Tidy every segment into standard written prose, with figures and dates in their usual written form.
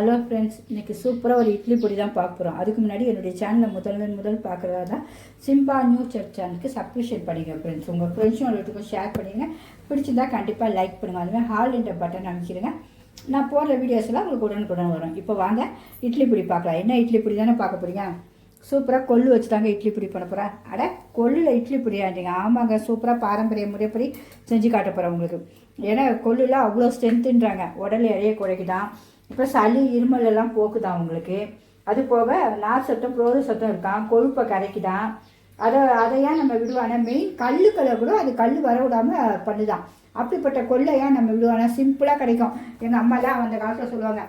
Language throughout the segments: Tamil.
ஹலோ ஃப்ரெண்ட்ஸ், இன்றைக்கி சூப்பராக ஒரு இட்லி பொடி தான் பார்க்க போகிறோம். அதுக்கு முன்னாடி என்னுடைய சேனலை முதல் பார்க்குறதா தான் சிம்பா நியூ செக் சேனலுக்கு சப்ஸ்கிரிப்ஷன் பண்ணிங்க ஃப்ரெண்ட்ஸ். உங்கள் ஃப்ரெண்ட்ஸும் எல்லாத்துக்கும் ஷேர் பண்ணிங்க. பிடிச்சிருந்தா கண்டிப்பாக லைக் பண்ணுங்கள். அதுமாதிரி ஹால் என்ற பட்டன் அமைச்சிடுங்க. நான் போடுற வீடியோஸ்லாம் உங்களுக்கு உடனுக்குடன் வரும். இப்போ வாங்க இட்லி பொடி பார்க்கலாம். என்ன இட்லி பொடி தானே பார்க்க போகிறீங்க. சூப்பராக கொள்ளு வச்சு தாங்க இட்லி பொடி பண்ண போகிறேன். அட கொள்ளில் இட்லி பொடியாண்டிங்க. ஆமாங்க, சூப்பராக பாரம்பரிய முறைப்படி செஞ்சு காட்ட போகிறேன் உங்களுக்கு. ஏன்னா கொள்ளில் அவ்வளோ ஸ்ட்ரென்த்துன்றாங்க, உடல் எடையை குறைக்குதான். இப்போ சளி இருமல் எல்லாம் போக்குதான் உங்களுக்கு. அது போக நார் சத்தம் புரோத சத்தம் இருக்கான், கொழுப்பை கரைக்குதான். அதையா நம்ம விடுவானா, மெயின் கல்லுக்களை கூட அது கல் வர விடாமல் பண்ணுதான். அப்படிப்பட்ட கொள்ளையா நம்ம விடுவானா, சிம்பிளாக கிடைக்கும். எங்கள் அம்மாலாம் அந்த காலத்தில் சொல்லுவாங்க,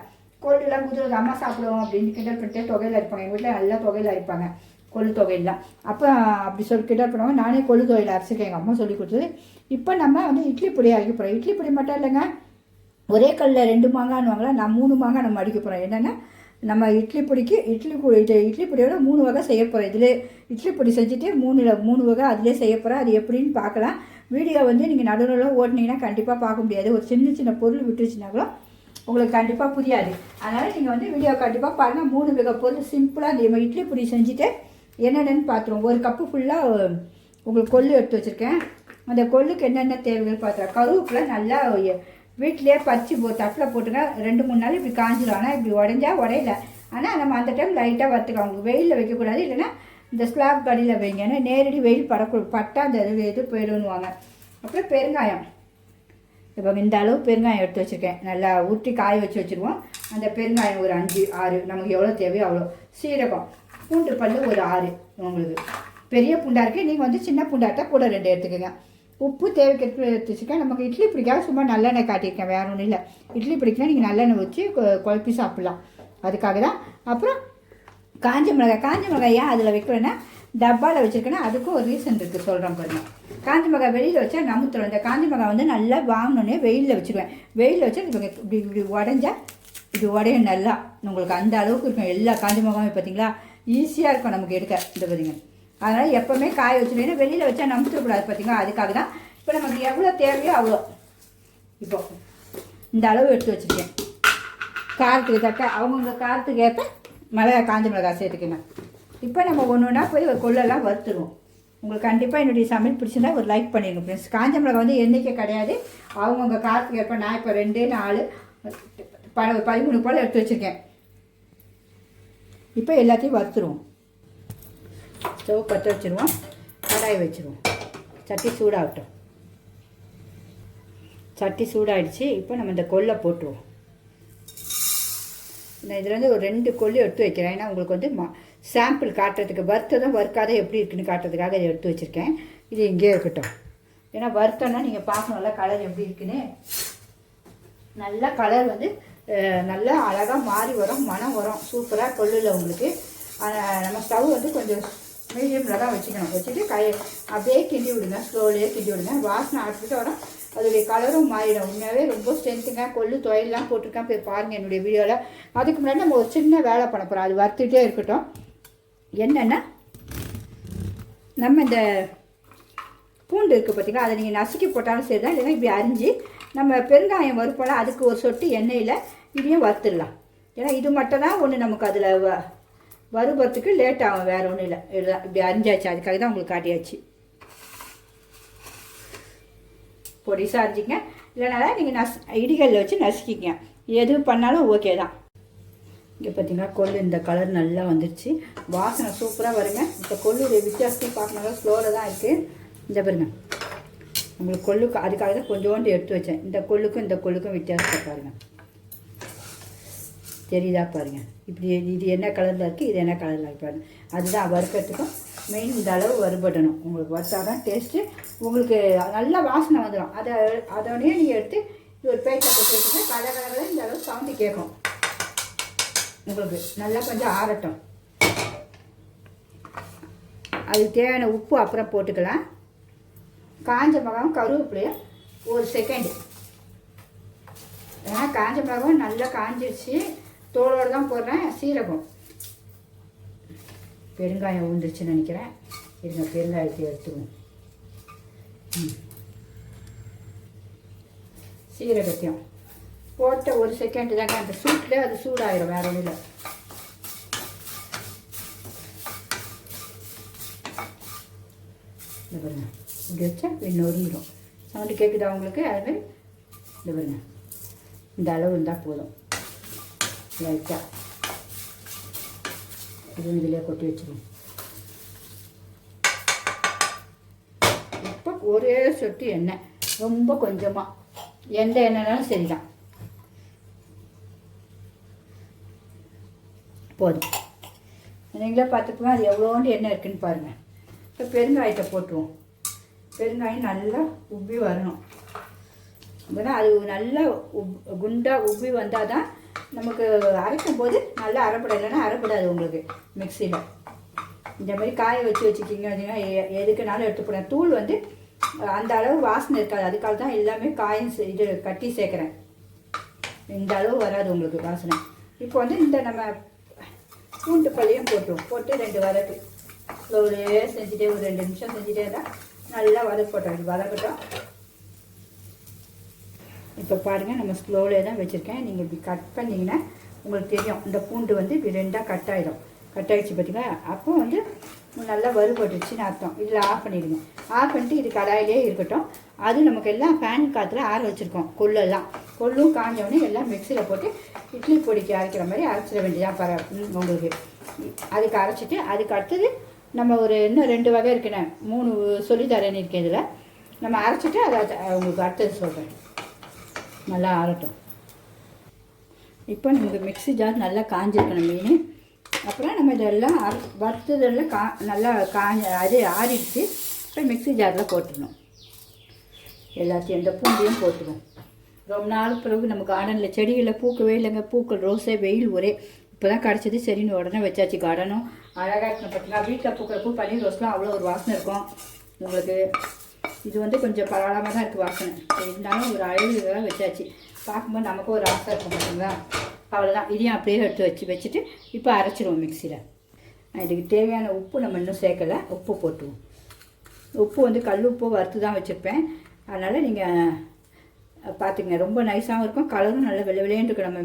கொள்ளுலாம் குதிரை அம்மா சாப்பிடுவோம் அப்படின்னு கிண்டல் பண்ணிட்டு தொகையில் அரைப்பாங்க. எங்கள் வீட்டில் நல்லா தொகையில் அரைப்பாங்க, கொள்ளு தொகையெல்லாம். அப்போ அப்படி சொல்லி கிண்டல் பண்ணுவாங்க. நானே கொள்ளு தொகையில் அரைச்சிருக்கேன், எங்கள் அம்மா சொல்லி கொடுத்தது. இப்போ நம்ம வந்து இட்லி பொடி அரைக்க போகிறோம். இட்லி பொடி மட்டும் இல்லைங்க, ஒரே கல்லில் 2 மாங்காய்னுவாங்களா, நான் 3 மாங்காய் நம்ம அடிக்க போகிறோம். என்னென்னா நம்ம இட்லி பொடிக்கு இட்லி பொடியோட 3 வகை செய்ய போகிறோம். இதில் இட்லி பொடி செஞ்சுட்டு 3 வகை அதிலே செய்ய போகிறேன். அது எப்படின்னு பார்க்கலாம். வீடியோ வந்து நீங்கள் நடுவில் ஓட்டினீங்கன்னா கண்டிப்பாக பார்க்க முடியாது. ஒரு சின்ன பொருள் விட்டுருச்சுனாலும் உங்களுக்கு கண்டிப்பாக புரியாது. அதனால் நீங்கள் வந்து வீடியோ கண்டிப்பாக பாருங்கள். 3 வகை பொருள் சிம்பிளாக நம்ம இட்லி பொடி செஞ்சுட்டு என்னென்னு பார்த்துருவோம். 1 கப்பு ஃபுல்லாக உங்களுக்கு கொள்ளு எடுத்து வச்சுருக்கேன். அந்த கொள்ளுக்கு என்னென்ன தேவைகள் பார்த்துருவோம். கருவேப்பிலை நல்லா வீட்டிலே பறிச்சு தட்டில் போட்டுங்க. 2-3 நாள் இப்படி காஞ்சிடும். ஆனால் இப்படி உடஞ்சா உடையில. ஆனால் நம்ம அந்த டைம் லைட்டாக வறுத்துக்கலாம். உங்களுக்கு வெயிலில் வைக்கக்கூடாது, இல்லைன்னா இந்த ஸ்லாப் கடியில் வைங்க. ஏன்னா நேரடி வெயில் பட்டா அந்த இது போயிடுவாங்க. அப்புறம் பெருங்காயம். இப்போ இந்த அளவு பெருங்காயம் எடுத்து வச்சுருக்கேன். நல்லா ஊற்றி காய வச்சுருவோம். அந்த பெருங்காயம் ஒரு 5-6 நமக்கு எவ்வளோ தேவையோ அவ்வளோ. சீரகம், பூண்டு பல் ஒரு 6 உங்களுக்கு. பெரிய பூண்டாக இருக்குது, நீங்கள் வந்து சின்ன பூண்டாட்டா கூட 2 எடுத்துக்கோங்க. உப்பு தேவைக்கு எடுத்து வச்சுருக்கேன். நமக்கு இட்லி பிடிக்காத சும்மா நல்லெண்ணெய் காட்டியிருக்கேன், வேறு ஒன்றும் இல்லை. இட்லி பிடிக்கலாம், நீங்கள் நல்லெண்ணெய் வச்சு குழப்பி சாப்பிட்லாம், அதுக்காக தான். அப்புறம் காஞ்ச மிளகாய் ஏன் அதில் வைக்கிறேன்னா டப்பாவில் வச்சுருக்கேன்னா அதுக்கும் ஒரு ரீசன் இருக்குது, சொல்கிறேன் பாருங்கள். காஞ்ச மிளகாய் வெளியில் வச்சா நமுத்துரும். இந்த காஞ்ச மிளகாய் வந்து நல்லா வாங்கினோன்னே வெயிலில் வச்சுருவேன். வெயிலில் வச்சா இப்படி உடஞ்சா இது உடையும் நல்லா. உங்களுக்கு அந்த அளவுக்கு இருக்கும் எல்லா காஞ்ச மிளகாயும். பார்த்தீங்களா, ஈஸியாக இருக்கும் நமக்கு எடுக்க. இந்த பார்த்தீங்க, அதனால் எப்போவுமே காய வச்சுருந்தீங்கன்னா வெளியில் வச்சா நம்பிடக்கூடாது. பார்த்தீங்களா, அதுக்காக தான். இப்போ நமக்கு எவ்வளோ தேவையோ அவ்வளோ. இப்போ இந்த அளவு எடுத்து வச்சுருக்கேன். காரத்துக்கு தக்க அவங்கவுங்க காரத்துக்கு ஏற்ப காஞ்ச மிளகாய் சேர்த்துக்கங்க. இப்போ நம்ம ஒன்றா போய் ஒரு கொள்ளெல்லாம் வறுத்துருவோம். உங்களுக்கு கண்டிப்பாக என்னுடைய சமையல் பிடிச்சிருந்தா ஒரு லைக் பண்ணிடுங்க ஃப்ரெண்ட்ஸ். காஞ்ச மிளகாய் வந்து என்றைக்கே கிடையாது, அவங்கவுங்க காரத்துக்கு ஏற்ப. நான் இப்போ 2, 4, 13 போல் எடுத்து வச்சுருக்கேன். இப்போ எல்லாத்தையும் வறுத்துருவோம். ஸ்டவ் பற்ற வச்சுருவோம், கடாய் வச்சுருவோம். சட்டி சூடாகட்டும். சட்டி சூடாகிடுச்சு. இப்போ நம்ம இந்த கொல்லை போட்டுருவோம். நான் இதில் வந்து ஒரு 2 கொள்ளு எடுத்து வைக்கிறேன். ஏன்னா உங்களுக்கு வந்து சாம்பிள் காட்டுறதுக்கு, வறுத்ததும் வறுக்காத எப்படி இருக்குன்னு காட்டுறதுக்காக இதை எடுத்து வச்சுருக்கேன். இது இங்கே இருக்கட்டும். ஏன்னா வறுத்தோன்னா நீங்கள் பார்க்கணும்ல கலர் எப்படி இருக்குன்னு. நல்லா கலர் வந்து நல்லா அழகாக மாறி வரும், மனம் வரும் சூப்பராக கொள்ளில் உங்களுக்கு. நம்ம ஸ்டவ் வந்து கொஞ்சம் மீடியமில் தான் வச்சுக்கணும். வச்சுட்டு அப்படியே கிண்டி விடுங்க, ஸ்லோலியே கிண்டி விடுங்க. வாசனை ஆட்டிட்டு வரும், அதோடைய கலரும் மாறிடும். உண்மையாகவே ரொம்ப ஸ்ட்ரென்த்துங்க. கொள்ளு தொழிலெலாம் போட்டிருக்கேன், போய் பாருங்கள் என்னுடைய வீடியோவில். அதுக்கு முன்னாடி நம்ம ஒரு சின்ன வேலை பண்ண போகிறோம். அது வறுத்துட்டே இருக்கட்டும். என்னென்னா நம்ம இந்த பூண்டு இருக்குது பார்த்தீங்களா, அதை நீங்கள் நசுக்கி போட்டாலும் சரி தான், இல்லைன்னா இப்படி அரிஞ்சு நம்ம பெருங்காயம் வறுப்போம், அதுக்கு ஒரு சொட்டு எண்ணெயில் இதையும் வறுத்துடலாம். ஏன்னா இது மட்டும் தான் ஒன்று நமக்கு அதில் வறுபறதுக்கு லேட் ஆகும், வேறு ஒன்றும் இல்லை. இதுதான் இப்படி அரிஞ்சாச்சு, அதுக்காக தான் உங்களுக்கு காட்டியாச்சு. பொடிசாக அரிஞ்சிங்க, இல்லைனால நீங்கள் இடிகளில் வச்சு நசுக்கிங்க. எது பண்ணாலும் ஓகே தான். இங்கே பார்த்தீங்கன்னா கொள்ளு இந்த கலர் நல்லா வந்துடுச்சு, வாசனை சூப்பராக வருங்க. இப்போ கொள்ளுடைய வித்தியாசத்தையும் பார்க்கணும், ஸ்லோவில் தான் இருக்குது. இந்த பாருங்க, உங்களுக்கு கொள்ளுக்கு அதுக்காக தான் கொஞ்சோண்டு எடுத்து வச்சேன். இந்த கொள்ளுக்கும் வித்தியாசத்தை பாருங்கள், தெரியுதா பாருங்கள். இப்படி இது என்ன கலரில் இருக்குது, இது என்ன கலரில் இருக்குது பாருங்கள். அதுதான் வறுக்கிறதுக்கும் மெயின். இந்த அளவு வறுபடணும். உங்களுக்கு வறுத்தா தான் டேஸ்ட்டு. உங்களுக்கு நல்லா வாசனை வந்துடும். அதோடய நீங்கள் எடுத்து ஒரு பேட்டில் போட்டு வச்சுட்டு கலர் இந்த அளவு சவுண்டு கேட்கும். உங்களுக்கு நல்லா கொஞ்சம் ஆறட்டும். அதுக்கு தேவையான உப்பு அப்புறம் போட்டுக்கலாம். காஞ்ச மிளகாவும் கருவேப்பிலையும் ஒரு செகண்டு. ஏன்னா காஞ்ச மிளகாவும் நல்லா காஞ்சிடுச்சு, தோலோடு தான் போடுறேன். சீரகம், பெருங்காயம் ஊந்துருச்சுன்னு நினைக்கிறேன். இருங்க, பெருங்காயத்தை எடுத்துருவோம். சீரகத்தையும் போட்ட ஒரு செகண்ட் தாங்க அந்த சூட்டில் அது சூடாயிடும், வேறு ஒன்றும் இல்லை. இந்த பாருங்க, இப்படி வச்சா நொறிடும். சவுண்டு கேட்குதா உங்களுக்கு? அதுமாதிரி இந்த பாருங்க, இந்த அளவு இருந்தால் போதும். லைட்டாக இது இதிலே கொட்டி வச்சுருவோம். இப்போ ஒரே சொட்டு எண்ணெய், ரொம்ப கொஞ்சமாக, எந்த எண்ணெய்னாலும் சரிதான், போதும். நீங்களே பார்த்துக்கலாம் அது எவ்வளோண்டு எண்ணெய் இருக்குதுன்னு பாருங்கள். இப்போ பெருங்காயத்தை போட்டுருவோம். பெருங்காயம் நல்லா உப்பி வரணும். அப்படின்னா அது நல்லா குண்டாக உப்பி வந்தால் தான் நமக்கு அரைக்கும் போது நல்லா அரைப்படாது, இல்லைன்னா அரைப்படாது உங்களுக்கு மிக்சியில். இந்த மாதிரி காய வச்சுக்கிங்க அப்படின்னா எதுக்குனாலும் எடுத்துப்போம். தூள் வந்து அந்த அளவு வாசனை இருக்காது, அதுக்காக தான் எல்லாமே காயும் இது கட்டி சேர்க்குறேன். இந்த அளவு வராது உங்களுக்கு வாசனை. இப்போ வந்து இந்த நம்ம பூண்டு பள்ளியும் போட்டு 2 வதக்கு ஸ்லோவிலே செஞ்சுட்டே ஒரு 2 நிமிஷம் செஞ்சுட்டே தான் நல்லா வதக்கட்டும். இது வதக்கட்டும். இப்போ பாருங்கள், நம்ம ஸ்லோவிலே தான் வச்சுருக்கேன். நீங்கள் இப்படி கட் பண்ணிங்கன்னா உங்களுக்கு தெரியும், இந்த பூண்டு வந்து இப்படி 2ஆக கட் ஆகிடும். கட் ஆகிடுச்சு பார்த்தீங்களா? அப்போ வந்து நல்லா வறுபட்டுச்சுன்னு அர்த்தம். இதில் ஆஃப் பண்ணிவிடுங்க. ஆஃப் பண்ணிட்டு இது கடாயிலே இருக்கட்டும். அது நமக்கு எல்லாம் ஃபேன் காற்றுல ஆற வச்சுருக்கோம். கொள்ளும் காஞ்சவொடனே எல்லாம் மிக்சியில் போட்டு இட்லி பொடிக்கு அரைக்கிற மாதிரி அரைச்சிட வேண்டியதான் உங்களுக்கு. அதுக்கு அரைச்சிட்டு அதுக்கு அடுத்தது நம்ம இன்னும் 2 வகை இருக்குண்ணே, 3 சொல்லித்தரேன்னு இருக்கேன். இதில் நம்ம அரைச்சிட்டு அதை உங்களுக்கு அடுத்தது சொல்கிறேன். நல்லா ஆறட்டும். இப்போ நமக்கு மிக்ஸி ஜார் நல்லா காஞ்சிருக்கணும் மீன். அப்புறம் நம்ம இதெல்லாம் வறுத்ததெல்லாம் நல்லா அது ஆறிடுச்சு. இப்போ மிக்ஸி ஜாரில் போட்டுடணும். எல்லாத்தையும் இந்த பூண்டையும் போட்டுருவோம். ரொம்ப நாள் பிறகு நம்ம கார்டனில் செடிகளில் பூக்கவே இல்லைங்க. பூக்கள் ரோஸே வெயில் ஒரே இப்போ தான் கிடச்சிது. சரின்னு உடனே வச்சாச்சு. கார்டனும் அழகாக இருக்கணும். பார்த்தீங்கன்னா வீட்டில் பூக்கிற பூ பன்னீர் ரோஸ்லாம் அவ்வளோ ஒரு வாசனை இருக்கும் உங்களுக்கு. இது வந்து கொஞ்சம் பரவாயில்லாமல் தான் இருக்குது வாசனை. இருந்தாலும் ஒரு அழகுதான் வச்சாச்சு. பார்க்கும்போது நமக்கும் ஒரு ஆசை இருக்கும் பார்த்தீங்களா? அவ்வளோதான். இதையும் அப்படியே எடுத்து வச்சுட்டு இப்போ அரைச்சிடுவோம் மிக்சியில். இதுக்கு தேவையான உப்பு நம்ம இன்னும் சேர்க்கலை. உப்பு போட்டுருவோம். உப்பு வந்து கல் உப்பு வறுத்து தான் வச்சுருப்பேன். அதனால் நீங்கள் பார்த்துங்க. ரொம்ப நைஸாகவும் இருக்கும், கலரும் நல்ல விளையாண்டு இருக்கும். நம்ம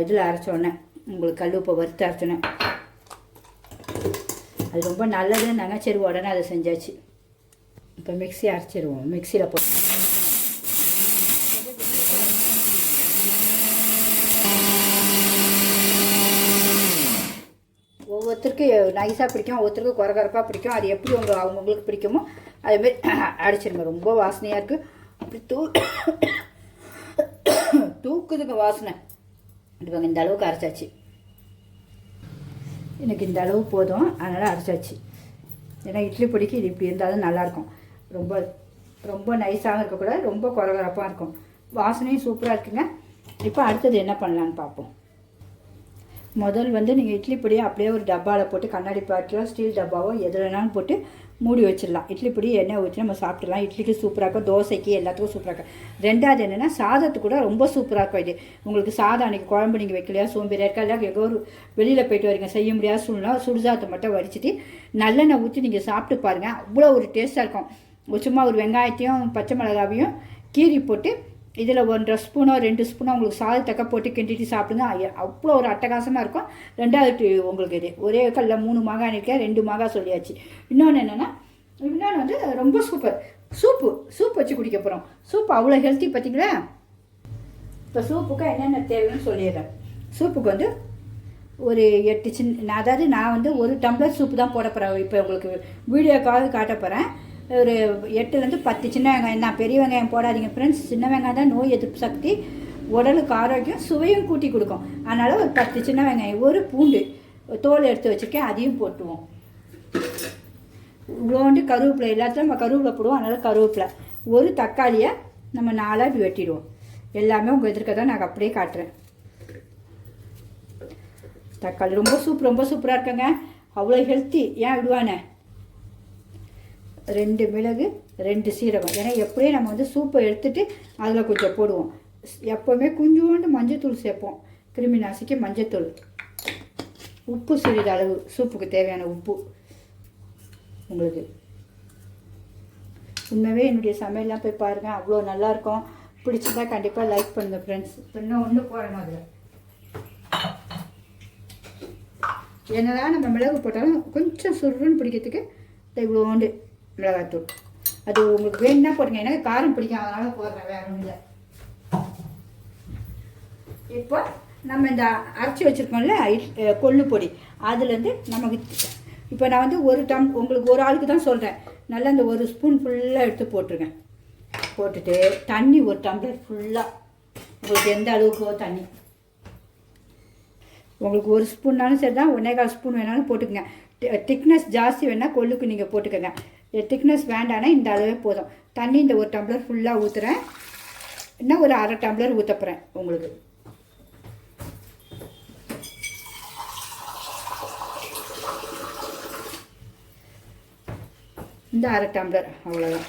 இதில் அரைச்சோன்னே உங்களுக்கு கல் உப்பை வறுத்து அரைச்சோன்னே அது ரொம்ப நல்லதுன்னாங்க. சரி உடனே அதை செஞ்சாச்சு. இப்போ மிக்ஸி அரைச்சிடுவோம். மிக்சியில் போட்டு ஒவ்வொருத்தருக்கு நைஸாக பிடிக்கும், ஒவ்வொருத்தருக்கு குறகரப்பாக பிடிக்கும். அது எப்படி அவங்களுக்கு பிடிக்குமோ அதேமாரி அடிச்சிடுங்க. ரொம்ப வாசனையாக இருக்குது. அப்படி தூக்குதுங்க வாசனை. இதுவாங்க இந்த அளவுக்கு அரைச்சாச்சு. எனக்கு இந்த அளவு போதும், அதனால் அரைச்சாச்சு. ஏன்னா இட்லி பொடிக்கு இது இப்படி இருந்தால் தான் நல்லாயிருக்கும். ரொம்ப ரொம்ப நைஸாகவும் இருக்கக்கூடாது, ரொம்ப குறகரப்பாக இருக்கும். வாசனையும் சூப்பராக இருக்குங்க. இப்போ அடுத்தது என்ன பண்ணலான்னு பார்ப்போம். முதல் வந்து நீங்கள் இட்லி பொடியை அப்படியே ஒரு டப்பாவில் போட்டு, கண்ணாடி பாட்டிலோ ஸ்டீல் டப்பாவோ எதுலனாலும் போட்டு மூடி வச்சிடலாம். இட்லி பொடி எண்ணெய் ஊற்றி நம்ம சாப்பிட்றலாம். இட்லிக்கு சூப்பராக இருக்கும், தோசைக்கு எல்லாத்துக்கும் சூப்பராக இருக்கும். ரெண்டாவது என்னென்னா சாதத்துக்கு கூட ரொம்ப சூப்பராக இருக்கும். இது உங்களுக்கு சாதம் அன்றைக்கி குழம்பு நீங்கள் வைக்கலையா, சோம்பேறியாக இருக்கா, இல்லை எங்கோ ஒரு வெளியில் போய்ட்டு வரீங்க, செய்ய முடியாத சூழ்நிலை, சுடுசாதத்தை மட்டும் வடிச்சிட்டு நல்லெண்ணெய் ஊற்றி நீங்கள் சாப்பிட்டு பாருங்கள். அவ்வளோ ஒரு டேஸ்ட்டாக இருக்கும். சும்மா ஒரு வெங்காயத்தையும் பச்சை மிளகாவையும் கீரி போட்டு இதில் 1 ஸ்பூனோ 2 ஸ்பூனோ உங்களுக்கு சாதத்தக்க போட்டு கிண்டிட்டு சாப்பிடுங்க. அவ்வளோ ஒரு அட்டகாசமாக இருக்கும். ரெண்டாவது உங்களுக்கு இது ஒரே கல்லில் 3 மாங்காய் இருக்கேன், 2 மாங்காய் சொல்லியாச்சு. இன்னொன்று என்னென்னா, இன்னொன்று வந்து ரொம்ப சூப்பர் சூப் வச்சு குடிக்க போகிறோம். சூப் அவ்வளோ ஹெல்த்தி பார்த்தீங்களா? இப்போ சூப்புக்கு என்னென்ன தேவைன்னு சொல்லிடுறேன். சூப்புக்கு வந்து ஒரு 8 அதாவது நான் வந்து 1 டம்ளர் சூப்பு தான் போட போகிறேன். இப்போ உங்களுக்கு வீடியோக்காக காட்ட போகிறேன். ஒரு 8லேருந்து 10 சின்ன வெங்காயம் தான், பெரிய வெங்காயம் போடாதீங்க ஃப்ரெண்ட்ஸ். சின்ன வெங்காயம் தான் நோய் எதிர்ப்பு சக்தி, உடலுக்கு ஆரோக்கியம், சுவையும் கூட்டி கொடுக்கும். அதனால் ஒரு 10 சின்ன வெங்காயம், 1 பூண்டு தோல் எடுத்து வச்சுருக்கேன், அதையும் போட்டுருவோம். இவ்வளோண்டு கருவேப்பிலை, எல்லாத்தையும் நம்ம கருவேப்பிலை போடுவோம். அதனால் கருவேப்பிலை, 1 தக்காளியை நம்ம 4ஆக இப்படி வெட்டிடுவோம். எல்லாமே உங்கள் எதிர்க்க தான் நான் அப்படியே காட்டுறேன். தக்காளி ரொம்ப சூப்பராக இருக்குங்க. அவ்வளோ ஹெல்த்தி. ஏன் விடுவானே? 2 மிளகு, 2 சீரகம். ஏன்னா எப்படியும் நம்ம வந்து சூப்பை எடுத்துகிட்டு அதில் கொஞ்சம் போடுவோம். எப்போவுமே கொஞ்சோண்டு மஞ்சத்தூள் சேர்ப்போம், கிருமி நாசிக்கு மஞ்சத்தூள். உப்பு சிறிதளவு, சூப்புக்கு தேவையான உப்பு. உங்களுக்கு உண்மையாகவே என்னுடைய சமையல்லாம் போய் பாருங்கள், அவ்வளோ நல்லாயிருக்கும். பிடிச்சிருந்தா கண்டிப்பாக லைக் பண்ணுங்கள் ஃப்ரெண்ட்ஸ். இன்னும் ஒன்று போடணும் அதில். என்னதான் நம்ம மிளகு போட்டாலும் கொஞ்சம் சுருன்னு பிடிக்கிறதுக்கு இவ்வளோண்டு மிளகாத்தூள். அது உங்களுக்கு வேணும்னா போடுங்க, எனக்கு காரம் பிடிக்கும், அதனால் போடுறேன், வேறு ஒன்றும் இல்லை. இப்போ நம்ம இந்த அரைச்சி வச்சுருக்கோம்ல கொள்ளு பொடி, அதுலேருந்து நமக்கு இப்போ நான் வந்து உங்களுக்கு ஒரு ஆளுக்கு தான் சொல்கிறேன். நல்லா இந்த ஒரு ஸ்பூன் ஃபுல்லாக எடுத்து போட்டுருங்க. போட்டுட்டு தண்ணி ஒரு டம்ளர் ஃபுல்லாக, உங்களுக்கு எந்த அளவுக்கோ தண்ணி, உங்களுக்கு ஒரு ஸ்பூன்னாலும் சரி தான், 1.25 ஸ்பூன் வேணாலும் போட்டுக்கோங்க. திக்னஸ் ஜாஸ்தி வேணால் கொள்ளுக்கு நீங்கள் போட்டுக்கோங்க. திக்னஸ் வேண்டானா இந்த அளவே போதும். தண்ணி இந்த ஒரு டம்ளர் ஃபுல்லாக ஊற்றுறேன். இன்னும் ஒரு அரை டம்ளர் ஊற்றப்போகிறேன் உங்களுக்கு. இந்த அரை டம்ளர் அவ்வளோதான்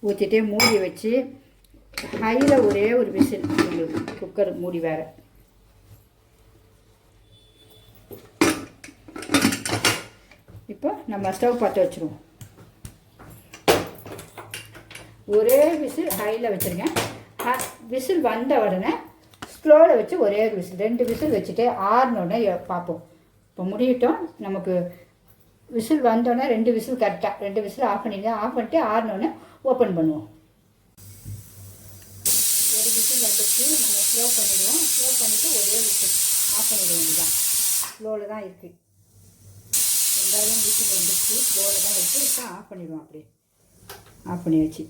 ஊற்றிட்டே மூடி வச்சு ஹையில் ஒரே ஒரு விசில் உங்களுக்கு. குக்கர் மூடி வேறு. இப்போ நம்ம ஸ்டவ் பற்ற வச்சுருவோம். ஒரே விசில் ஹையில் வச்சுருங்க. விசில் வந்த உடனே ஸ்லோவில் வச்சு ஒரே ஒரு விசில், 2 விசில் வச்சுட்டு ஆறினோடனே பார்ப்போம். இப்போ முடியட்டும். நமக்கு விசில் வந்தோடனே 2 விசில் கரெக்டாக 2 விசில் ஆஃப் பண்ணிவிட்டு ஆறினோடனே ஓப்பன் பண்ணுவோம். ஒரு விசில் வந்துட்டு நம்ம ஸ்லோ பண்ணிடுவோம். ஸ்லோ பண்ணிவிட்டு ஒரே விசில் ஆஃப் பண்ணிடுவோம். இதுதான் ஸ்லோவில் தான் இருக்குது. 2வது விசில் வந்துச்சு, ஸ்லோவில் தான் வச்சு இப்போ ஆஃப் பண்ணிடுவோம். அப்படியே ஆஃப் பண்ணி வச்சு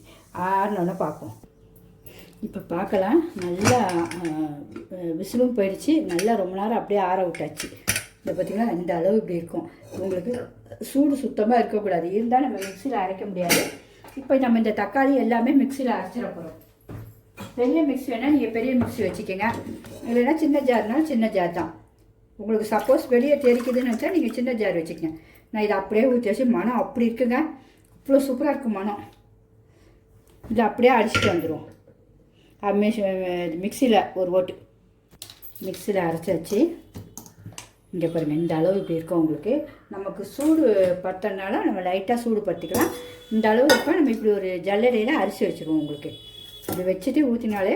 ஆறினோடனே பார்ப்போம். இப்போ பார்க்கலாம். நல்லா விசிலும் போயிடுச்சு. நல்லா ரொம்ப நேரம் அப்படியே ஆற விட்டாச்சு. இதை பார்த்திங்கன்னா இந்த அளவு இப்படி இருக்கும். உங்களுக்கு சூடு சுத்தமாக இருக்கக்கூடாது. இருந்தால் நம்ம மிக்சியில் அரைக்க முடியாது. இப்போ நம்ம இந்த தக்காளி எல்லாமே மிக்சியில் அரைச்சிட போகிறோம். பெரிய மிக்ஸி வேணால் நீங்கள் பெரிய மிக்ஸி வச்சுக்கோங்க, இல்லைன்னா சின்ன ஜார்னாலும் சின்ன ஜார் தான். உங்களுக்கு சப்போஸ் வெளியே தெரிக்குதுன்னு வச்சா நீங்கள் சின்ன ஜார் வச்சுக்கோங்க. நான் இதை அப்படியே ஊற்றி வச்சு மனம் அப்படி இருக்குங்க. அவ்வளோ சூப்பராக இருக்கும் மனம். இதை அப்படியே அடிச்சுட்டு வந்துடும். மிக்சியில் ஒரு ஓட்டு மிக்சியில் அரைச்சி வச்சு இங்கே பாருங்கள். இந்த அளவு இப்படி இருக்கும். உங்களுக்கு நமக்கு சூடு பத்தனால நம்ம லைட்டாக சூடு பற்றிக்கலாம். இந்த அளவு இப்போ நம்ம இப்படி ஒரு ஜல்லடையில் அரிசி வச்சுருவோம். உங்களுக்கு இப்படி வச்சுட்டு ஊற்றினாலே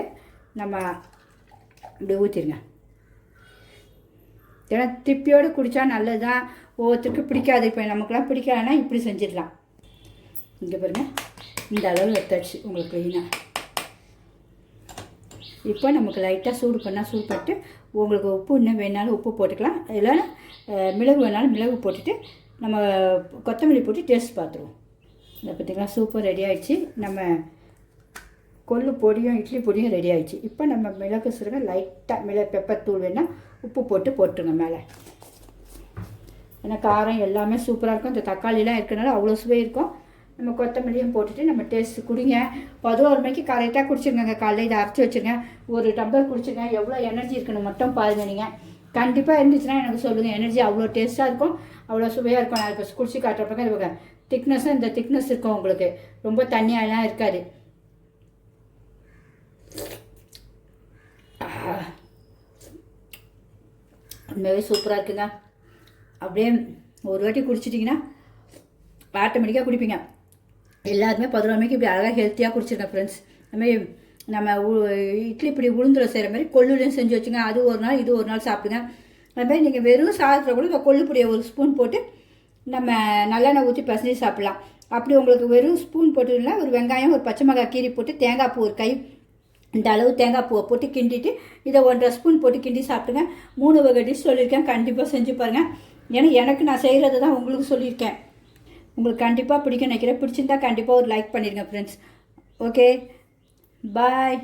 நம்ம இப்படி ஊற்றிடுங்க. ஏன்னா திப்பியோடு குடித்தா நல்லது தான். ஒவ்வொருத்தருக்கு பிடிக்காது. இப்போ நமக்குலாம் பிடிக்காதுன்னா இப்படி செஞ்சிடலாம். இங்கே பாருங்கள். இந்த அளவு எடுத்தாச்சு உங்களுக்கு க்ளீனாக. இப்போ நமக்கு லைட்டாக சூடு பட்டு உங்களுக்கு உப்பு இன்னும் வேணாலும் உப்பு போட்டுக்கலாம். இல்லைன்னா மிளகு வேணாலும் மிளகு போட்டுட்டு நம்ம கொத்தமல்லி போட்டு டேஸ்ட் பார்த்துருவோம். இதை பார்த்திங்களா சூப்பர் ரெடி ஆகிடுச்சு. நம்ம கொள்ளு பொடியும் இட்லி பொடியும் ரெடி ஆகிடுச்சு. இப்போ நம்ம மிளகு சீரகம் லைட்டாக பெப்பர் தூள் வேணால் உப்பு போட்டுருங்க மேலே. ஏன்னா காரம் எல்லாமே சூப்பராக இருக்கும். இந்த தக்காளிலாம் இருக்கிறனால அவ்வளோ சுவை இருக்கும். நம்ம கொத்தமல்லியும் போட்டுட்டு நம்ம டேஸ்ட்டு குடிங்க. 11 மணிக்கு கரெக்டாக குடிச்சிருங்க. காலையில் இதை அரைச்சி வச்சுருங்க. ஒரு டம்ளர் குடிச்சிருங்க. எவ்வளோ எனர்ஜி இருக்குன்னு மட்டும் பாருங்க. நீங்கள் கண்டிப்பாக இருந்துச்சுன்னா எனக்கு சொல்லுங்கள். எனர்ஜி அவ்வளோ டேஸ்ட்டாக இருக்கும், அவ்வளோ சுவையாக இருக்கும். நான் இப்போ குடிச்சு காட்டுறப்ப இது திக்னஸாக இந்த திக்னஸ் இருக்கும். உங்களுக்கு ரொம்ப தண்ணியாலாம் இருக்காது. உண்மையாகவே சூப்பராக இருக்குங்க. அப்படியே ஒரு வாட்டி குடிச்சிட்டிங்கன்னா ஆட்டோமேட்டிக்காக குடிப்பீங்க. எல்லாருமே 11 மணிக்கு இப்படி அழகாக ஹெல்த்தியாக குடிச்சிருக்கேன் ஃப்ரெண்ட்ஸ். அதுமாதிரி நம்ம இட்லி இப்படி உளுந்துல செய்கிற மாதிரி கொள்ளுலையும் செஞ்சு வச்சுங்க. அது ஒரு நாள் இது ஒரு நாள் சாப்பிடுங்க. அதுமாதிரி நீங்கள் வெறும் சாதத்தில் கூட இந்த கொள்ளு பொடியை ஒரு ஸ்பூன் போட்டு நம்ம நல்லெண்ணெய் ஊற்றி பசஞ்சு சாப்பிட்லாம். அப்படி உங்களுக்கு வெறும் ஸ்பூன் போட்டுன்னா ஒரு வெங்காயம் ஒரு பச்சை மிளகாய் கீரி போட்டு தேங்காய் பூ ஒரு கை இந்த அளவு தேங்காய் பூவை போட்டு கிண்டிட்டு இதை 1.5 ஸ்பூன் போட்டு கிண்டி சாப்பிடுங்க. 3 வகை டிஷ் சொல்லியிருக்கேன். கண்டிப்பாக செஞ்சு பாருங்கள். ஏன்னா எனக்கு நான் செய்கிறது தான் உங்களுக்கு சொல்லியிருக்கேன். உங்களுக்கு கண்டிப்பாக பிடிக்கும் நினைக்கிறேன். பிடிச்சிருந்தா கண்டிப்பாக ஒரு லைக் பண்ணிடுங்க ஃப்ரெண்ட்ஸ். Okay bye.